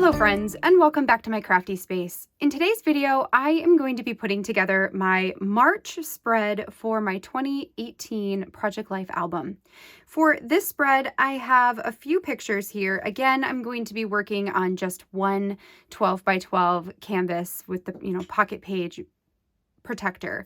Hello friends, and welcome back to my crafty space. In today's video, I am going to be putting together my March spread for my 2018 Project Life album. For this spread, I have a few pictures here. Again, I'm going to be working on just one 12 by 12 canvas with the pocket page protector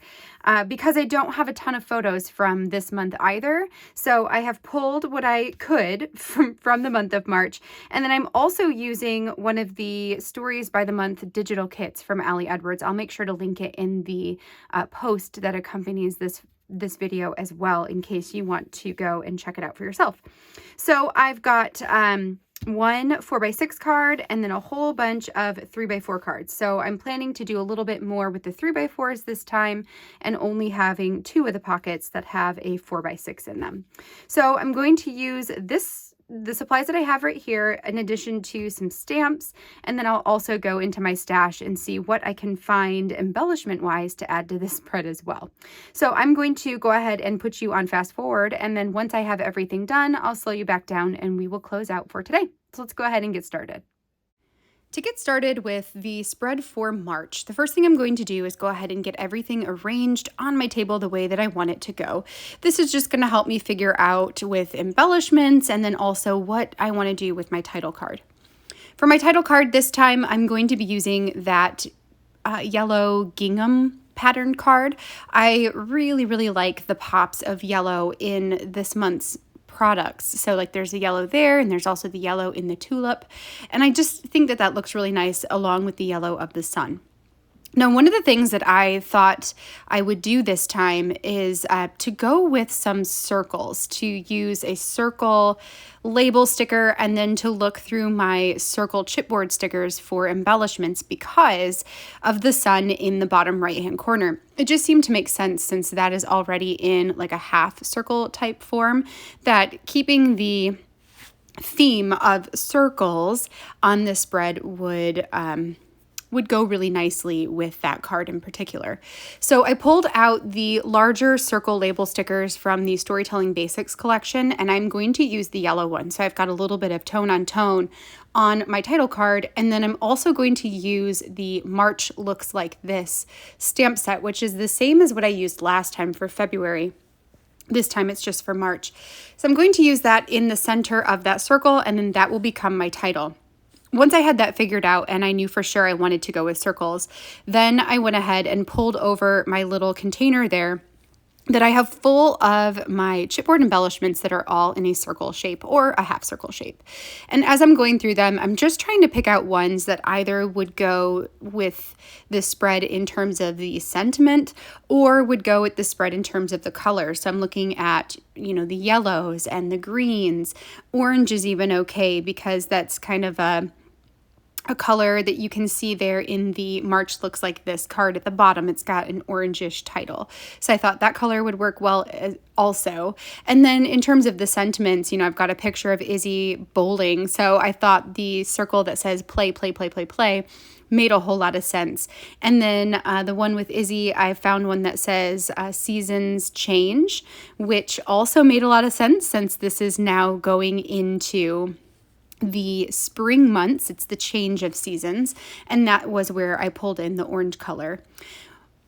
because I don't have a ton of photos from this month either. So I have pulled what I could from the month of March. And then I'm also using one of the Stories by the Month digital kits from Ali Edwards. I'll make sure to link it in the post that accompanies this video as well, in case you want to go and check it out for yourself. So I've got one 4x6 card and then a whole bunch of 3x4 cards. So I'm planning to do a little bit more with the 3x4s this time and only having two of the pockets that have a 4x6 in them. So I'm going to use the supplies that I have right here, in addition to some stamps, and then I'll also go into my stash and see what I can find embellishment-wise to add to this spread as well. So I'm going to go ahead and put you on fast forward, and then once I have everything done, I'll slow you back down and we will close out for today. So let's go ahead and get started. To get started with the spread for March, the first thing I'm going to do is go ahead and get everything arranged on my table the way that I want it to go. This is just going to help me figure out with embellishments and then also what I want to do with my title card. For my title card this time, I'm going to be using that yellow gingham pattern card. I really like the pops of yellow in this month's products. So like there's a yellow there, and there's also the yellow in the tulip. And I just think that that looks really nice along with the yellow of the sun. Now, one of the things that I thought I would do this time is to go with some circles, to use a circle label sticker and then to look through my circle chipboard stickers for embellishments because of the sun in the bottom right-hand corner. It just seemed to make sense, since that is already in like a half circle type form, that keeping the theme of circles on this spread would go really nicely with that card in particular. So I pulled out the larger circle label stickers from the Storytelling Basics collection, and I'm going to use the yellow one. So I've got a little bit of tone on tone on my title card, and then I'm also going to use the March Looks Like This stamp set, which is the same as what I used last time for February. This time it's just for March. So I'm going to use that in the center of that circle, and then that will become my title. Once I had that figured out and I knew for sure I wanted to go with circles, then I went ahead and pulled over my little container there that I have full of my chipboard embellishments that are all in a circle shape or a half circle shape. And as I'm going through them, I'm just trying to pick out ones that either would go with the spread in terms of the sentiment or would go with the spread in terms of the color. So I'm looking at, the yellows and the greens. Orange is even okay because that's kind of a color that you can see there in the March Looks Like This card at the bottom. It's got an orangish title. So I thought that color would work well also. And then in terms of the sentiments, I've got a picture of Izzy bowling. So I thought the circle that says play, play, play, play, play made a whole lot of sense. And then the one with Izzy, I found one that says seasons change, which also made a lot of sense since this is now going into the spring months. It's the change of seasons, and that was where I pulled in the orange color.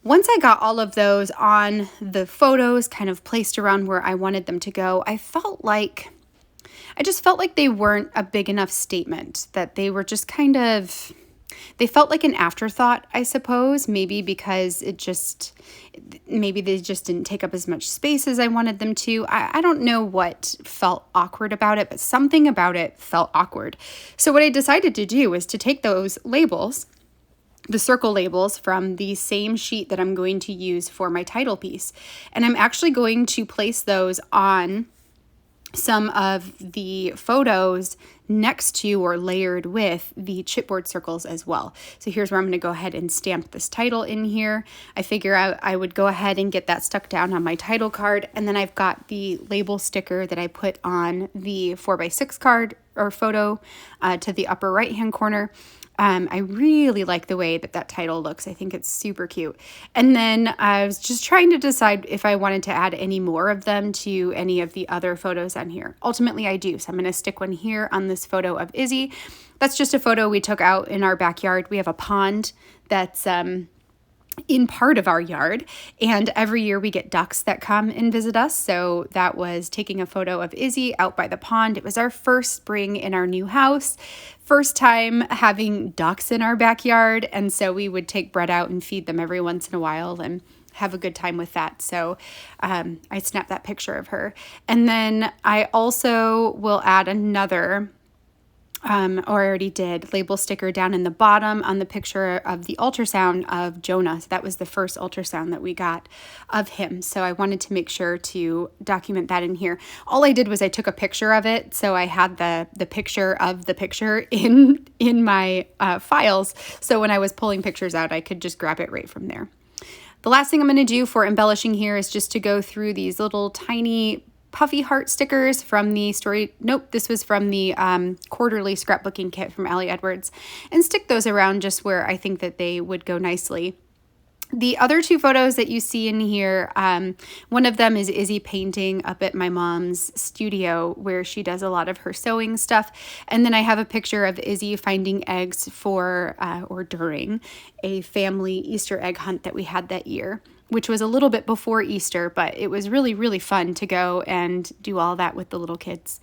Once I got all of those on the photos kind of placed around where I wanted them to go, I just felt like they weren't a big enough statement, that they were just they felt like an afterthought, I suppose, maybe because maybe they just didn't take up as much space as I wanted them to. I don't know what felt awkward about it, but something about it felt awkward. So what I decided to do was to take those labels, the circle labels from the same sheet that I'm going to use for my title piece, and I'm actually going to place those on some of the photos next to or layered with the chipboard circles as well. So here's where I'm going to go ahead and stamp this title in here. I figure out I would go ahead and get that stuck down on my title card, and then I've got the label sticker that I put on the 4x6 card or photo to the upper right hand corner. I really like the way that that title looks. I think it's super cute. And then I was just trying to decide if I wanted to add any more of them to any of the other photos on here. Ultimately, I do. So I'm going to stick one here on this photo of Izzy. That's just a photo we took out in our backyard. We have a pond that's in part of our yard, and every year we get ducks that come and visit us. So that was taking a photo of Izzy out by the pond. It was our first spring in our new house, first time having ducks in our backyard, and so we would take Brett out and feed them every once in a while and have a good time with that. So I snapped that picture of her. And then I also will add another or I already did, label sticker down in the bottom on the picture of the ultrasound of Jonah. So that was the first ultrasound that we got of him. So I wanted to make sure to document that in here. All I did was I took a picture of it. So I had the picture of the picture in my files. So when I was pulling pictures out, I could just grab it right from there. The last thing I'm going to do for embellishing here is just to go through these little tiny puffy heart stickers from the this was from the quarterly scrapbooking kit from Allie Edwards, and stick those around just where I think that they would go nicely. The other two photos that you see in here, one of them is Izzy painting up at my mom's studio where she does a lot of her sewing stuff. And then I have a picture of Izzy finding eggs for or during a family Easter egg hunt that we had that year, which was a little bit before Easter, but it was really, really fun to go and do all that with the little kids.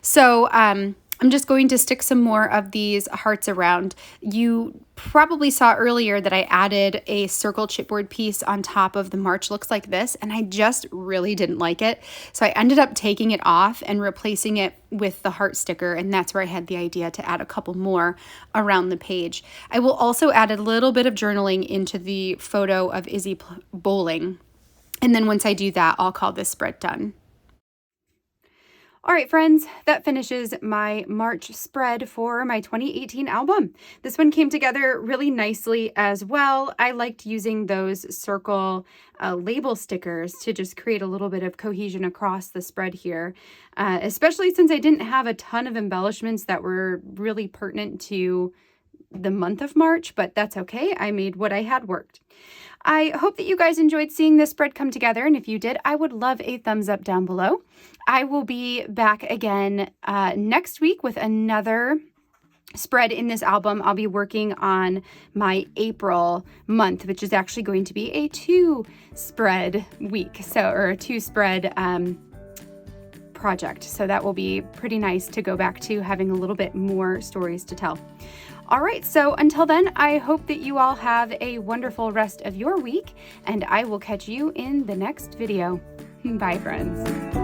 So I'm just going to stick some more of these hearts around. You probably saw earlier that I added a circle chipboard piece on top of the March looks like this, and I just really didn't like it. So I ended up taking it off and replacing it with the heart sticker, and that's where I had the idea to add a couple more around the page. I will also add a little bit of journaling into the photo of Izzy bowling, and then once I do that, I'll call this spread done. All right, friends, that finishes my March spread for my 2018 album. This one came together really nicely as well. I liked using those circle label stickers to just create a little bit of cohesion across the spread here, especially since I didn't have a ton of embellishments that were really pertinent to the month of March, but that's okay. I made what I had worked. I hope that you guys enjoyed seeing this spread come together, and if you did, I would love a thumbs up down below. I will be back again next week with another spread in this album. I'll be working on my April month, which is actually going to be a 2-spread week, or a 2-spread project. So that will be pretty nice to go back to, having a little bit more stories to tell. All right, so until then, I hope that you all have a wonderful rest of your week, and I will catch you in the next video. Bye, friends.